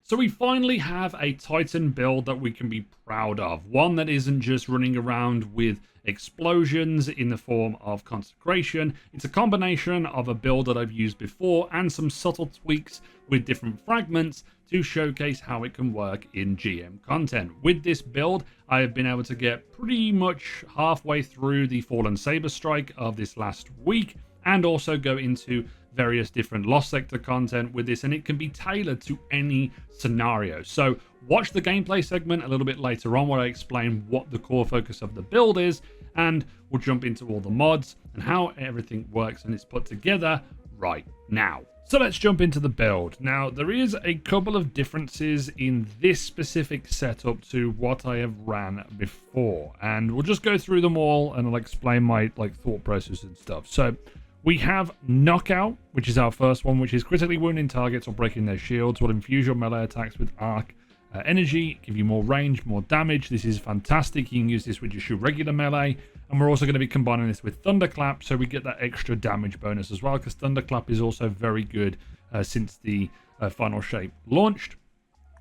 So we finally have a Titan build that we can be proud of. One that isn't just running around with explosions in the form of consecration. It's a combination of a build that I've used before and some subtle tweaks with different fragments to showcase how it can work in GM content. With this build, I have been able to get pretty much halfway through the Fallen Saber Strike of this last week, and also go into various different Lost Sector content with this, and it can be tailored to any scenario. So watch the gameplay segment a little bit later on where I explain what the core focus of the build is, and we'll jump into all the mods and how everything works and it's put together right now. So let's jump into the build. Now, there is a couple of differences in this specific setup to what I have ran before, and we'll just go through them all and I'll explain my thought process and stuff. So we have Knockout, which is our first one, which is critically wounding targets or breaking their shields will infuse your melee attacks with arc energy, give you more range, more damage. This is fantastic. You can use this with just your regular melee, and we're also going to be combining this with thunderclap, so we get that extra damage bonus as well, because thunderclap is also very good since the final shape launched.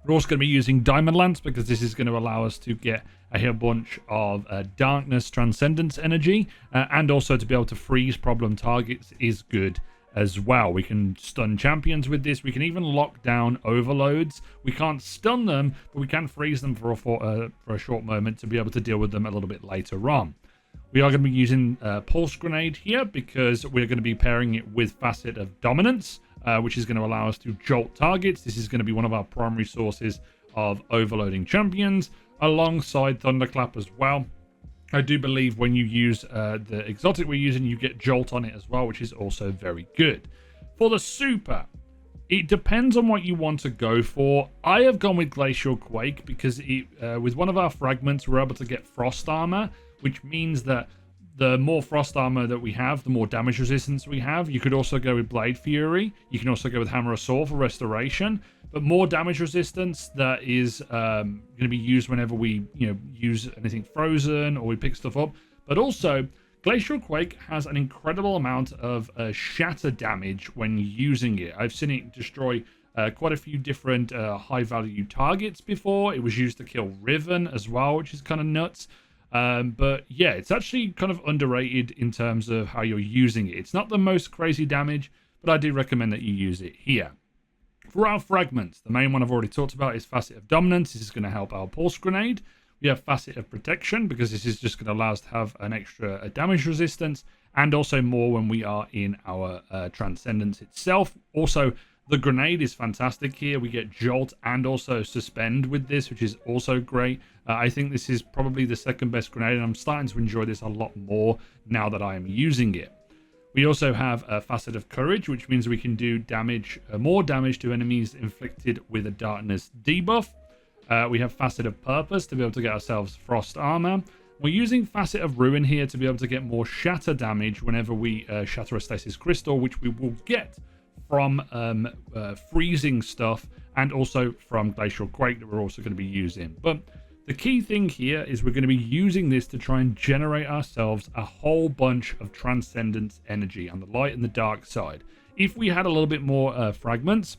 We're also going to be using Diamond Lance because this is going to allow us to get a whole bunch of darkness transcendence energy, and also to be able to freeze problem targets is good as well. We can stun champions with this. We can even lock down overloads. We can't stun them, but we can freeze them for a short moment to be able to deal with them a little bit later on. We are going to be using Pulse Grenade here because we're going to be pairing it with Facet of Dominance, which is going to allow us to jolt targets. This is going to be one of our primary sources of overloading champions, alongside Thunderclap as well. I do believe when you use the exotic we're using, you get Jolt on it as well, which is also very good. For the super, it depends on what you want to go for. I have gone with Glacial Quake because with one of our fragments, we're able to get Frost Armor, which means that the more Frost Armor that we have, the more damage resistance we have. You could also go with Blade Fury. You can also go with Hammer Assault for restoration, but more damage resistance that is going to be used whenever we use anything frozen or we pick stuff up. But also, Glacial Quake has an incredible amount of shatter damage when using it. I've seen it destroy quite a few different high-value targets before. It was used to kill Riven as well, which is kind of nuts. But yeah, it's actually kind of underrated in terms of how you're using it. It's not the most crazy damage, but I do recommend that you use it here. For our fragments, the main one I've already talked about is Facet of Dominance. This is going to help our Pulse Grenade. We have Facet of Protection because this is just going to allow us to have an extra damage resistance, and also more when we are in our Transcendence itself. Also, the grenade is fantastic here. We get Jolt and also Suspend with this, which is also great. I think this is probably the second best grenade, and I'm starting to enjoy this a lot more now that I am using it. We also have a Facet of Courage, which means we can do damage, more damage to enemies inflicted with a Darkness debuff. We have Facet of Purpose to be able to get ourselves Frost Armor. We're using Facet of Ruin here to be able to get more shatter damage whenever we shatter a Stasis Crystal, which we will get from freezing stuff, and also from Glacial Quake that we're also going to be using. But the key thing here is we're going to be using this to try and generate ourselves a whole bunch of Transcendence energy on the light and the dark side. If we had a little bit more fragments,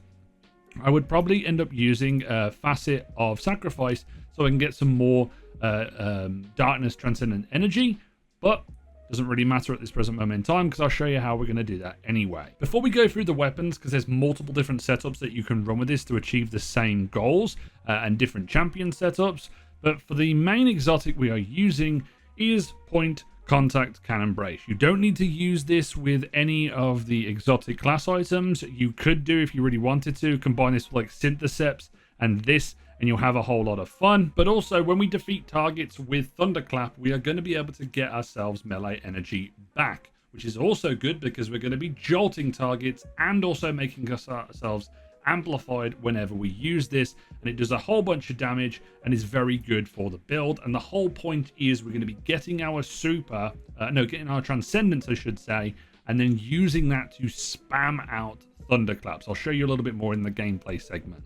I would probably end up using Facet of Sacrifice so I can get some more Darkness Transcendent energy, but doesn't really matter at this present moment in time because I'll show you how we're going to do that anyway. Before we go through the weapons, because there's multiple different setups that you can run with this to achieve the same goals and different champion setups, but for the main exotic we are using is Point Contact Cannon Brace. You don't need to use this with any of the exotic class items. You could do, if you really wanted to, combine this with like Syntheseps and this, and you'll have a whole lot of fun. But also, when we defeat targets with Thunderclap, we are going to be able to get ourselves melee energy back, which is also good because we're going to be jolting targets and also making ourselves amplified whenever we use this, and it does a whole bunch of damage and is very good for the build. And the whole point is we're going to be getting our getting our Transcendence, I should say, and then using that to spam out Thunderclaps. I'll show you a little bit more in the gameplay segment.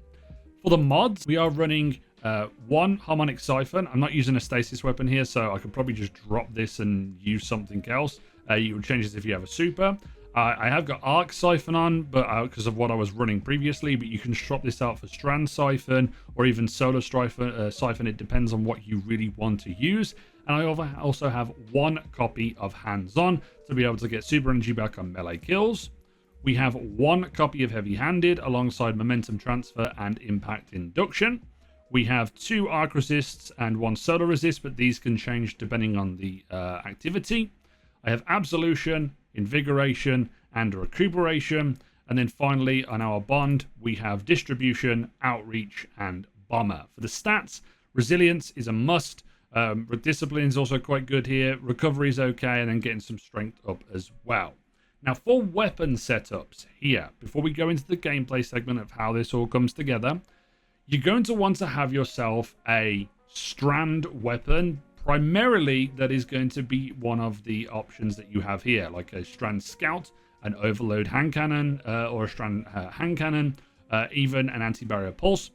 For the mods, we are running one Harmonic Siphon. I'm not using a stasis weapon here, so I could probably just drop this and use something else. You would change this if you have a super. I have got Arc Siphon on, but because of what I was running previously, but you can swap this out for Strand Siphon or even Solar Siphon. It depends on what you really want to use. And I also have one copy of Hands On to be able to get super energy back on melee kills. We have one copy of Heavy Handed alongside Momentum Transfer and Impact Induction. We have 2 Arc Resists and 1 Solar Resist, but these can change depending on the activity. I have Absolution, Invigoration, and Recuperation. And then finally, on our bond, we have Distribution, Outreach, and Bomber. For the stats, Resilience is a must. Discipline is also quite good here. Recovery is okay, and then getting some strength up as well. Now, for weapon setups here, before we go into the gameplay segment of how this all comes together, you're going to want to have yourself a strand weapon. Primarily, that is going to be one of the options that you have here, like a Strand Scout, an Overload Hand Cannon, or a Strand Hand Cannon, even an Anti-Barrier Pulse.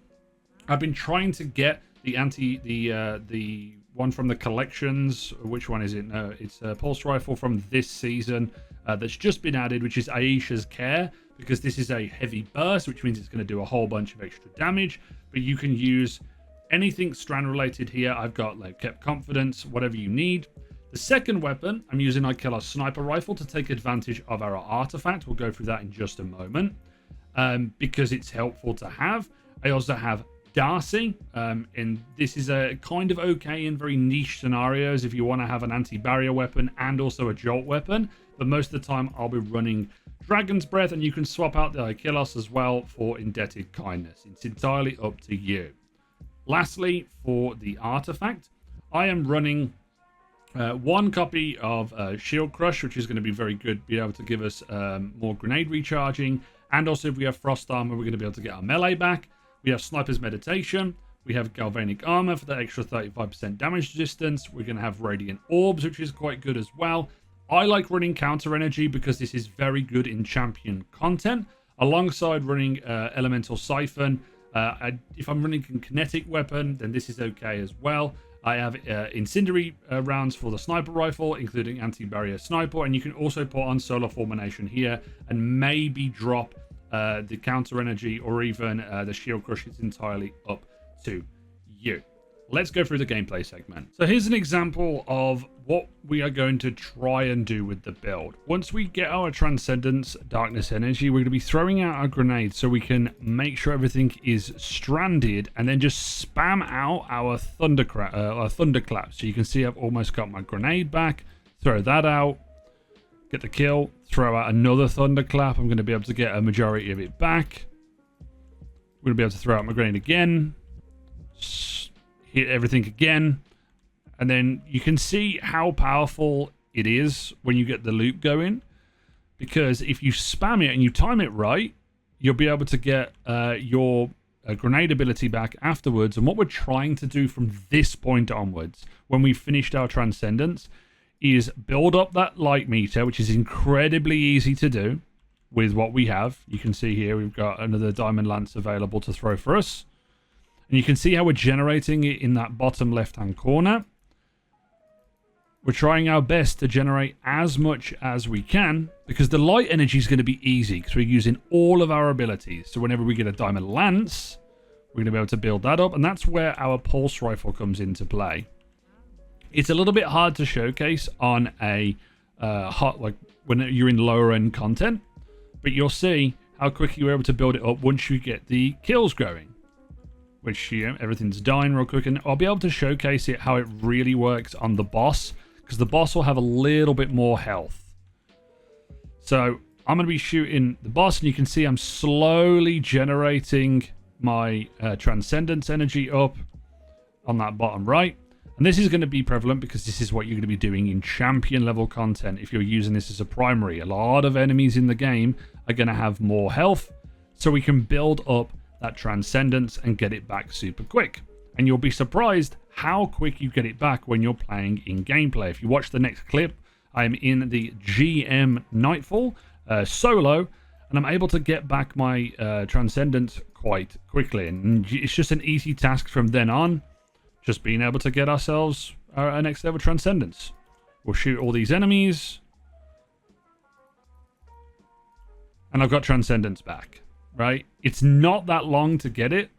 I've been trying to get the one from the collections. Which one is it? No, it's a Pulse Rifle from this season that's just been added, which is Aisha's Care, because this is a heavy burst, which means it's going to do a whole bunch of extra damage. But you can use anything strand related here. I've got like Kept Confidence, whatever you need. The second weapon, I'm using Ikela Sniper Rifle to take advantage of our artifact. We'll go through that in just a moment, because it's helpful to have. I also have Darcy, and this is a kind of okay in very niche scenarios if you want to have an anti-barrier weapon and also a jolt weapon. But most of the time I'll be running Dragon's Breath, and you can swap out the Achilles as well for Indebted Kindness. It's entirely up to you. Lastly, for the artifact, I am running one copy of Shield Crush, which is going to be very good, be able to give us more grenade recharging. And also, if we have Frost Armor, we're going to be able to get our melee back. We have Sniper's Meditation. We have Galvanic Armor for the extra 35% damage resistance. We're going to have Radiant Orbs, which is quite good as well. I like running Counter Energy because this is very good in champion content, alongside running Elemental Siphon. If I'm running a kinetic weapon, then this is okay as well. I have incendiary rounds for the sniper rifle, including anti-barrier sniper, and you can also put on solar fulmination here and maybe drop the counter energy or even the shield crush. It's entirely up to you. Let's go through the gameplay segment. So here's an example of what we are going to try and do with the build. Once we get our Transcendence Darkness Energy, we're going to be throwing out our grenades so we can make sure everything is stranded, and then just spam out our thunderclaps. So you can see I've almost got my grenade back. Throw that out. Get the kill. Throw out another thunderclap. I'm going to be able to get a majority of it back. We're going to be able to throw out my grenade again. Hit everything again, and then you can see how powerful it is when you get the loop going, because if you spam it and you time it right, you'll be able to get your grenade ability back afterwards. And what we're trying to do from this point onwards, when we've finished our Transcendence, is build up that light meter, which is incredibly easy to do with what we have. You can see here we've got another Diamond Lance available to throw for us. And you can see how we're generating it in that bottom left-hand corner. We're trying our best to generate as much as we can, because the light energy is going to be easy because we're using all of our abilities. So whenever we get a Diamond Lance, we're going to be able to build that up. And that's where our Pulse Rifle comes into play. It's a little bit hard to showcase on a like when you're in lower end content, but you'll see how quickly you're able to build it up once you get the kills going. Which, you know, everything's dying real quick, and I'll be able to showcase it how it really works on the boss, because the boss will have a little bit more health. So I'm going to be shooting the boss, and you can see I'm slowly generating my Transcendence energy up on that bottom right. And this is going to be prevalent because this is what you're going to be doing in champion level content if you're using this as a primary. A lot of enemies in the game are going to have more health, so we can build up that Transcendence and get it back super quick. And you'll be surprised how quick you get it back when you're playing in gameplay. If you watch the next clip, I'm in the GM Nightfall solo, and I'm able to get back my Transcendence quite quickly. And it's just an easy task from then on, just being able to get ourselves our next level Transcendence. We'll shoot all these enemies. and I've got transcendence back, right? It's not that long to get it.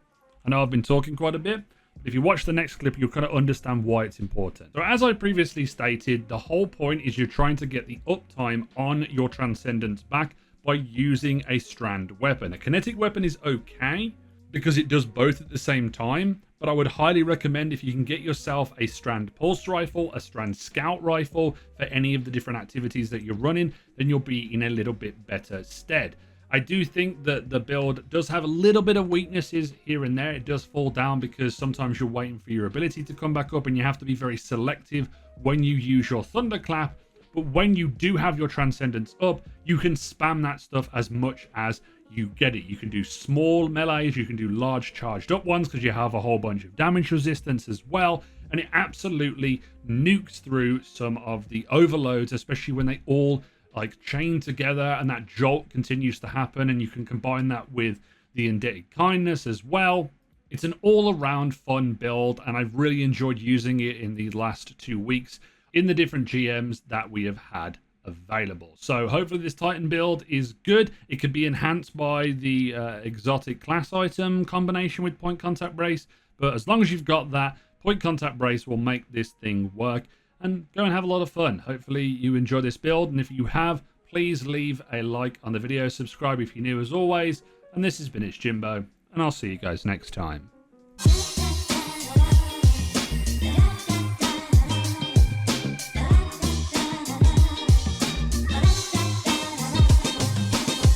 I know I've been talking quite a bit. If you watch the next clip, you'll kind of understand why it's important. So as I previously stated, the whole point is you're trying to get the uptime on your transcendence back by using a strand weapon. A kinetic weapon is okay because it does both at the same time, but I would highly recommend if you can get yourself a strand pulse rifle, a strand scout rifle for any of the different activities that you're running, then you'll be in a little bit better stead. I do think that the build does have a little bit of weaknesses here and there. It does fall down because sometimes you're waiting for your ability to come back up and you have to be very selective when you use your thunderclap. But when you do have your transcendence up, you can spam that stuff as much as you get it. You can do small melees, you can do large charged up ones because you have a whole bunch of damage resistance as well. And it absolutely nukes through some of the overloads, especially when they all like chain together and that jolt continues to happen, and you can combine that with the indebted kindness as well. It's an all-around fun build, and I've really enjoyed using it in the last 2 weeks in the different GMs that we have had available. So hopefully this Titan build is good. It could be enhanced by the exotic class item combination with point contact brace, but as long as you've got that, point contact brace will make this thing work. And go and have a lot of fun. Hopefully you enjoy this build, and if you have, please leave a like on the video, subscribe if you're new as always, and this has been It's Jimbo, and I'll see you guys next time.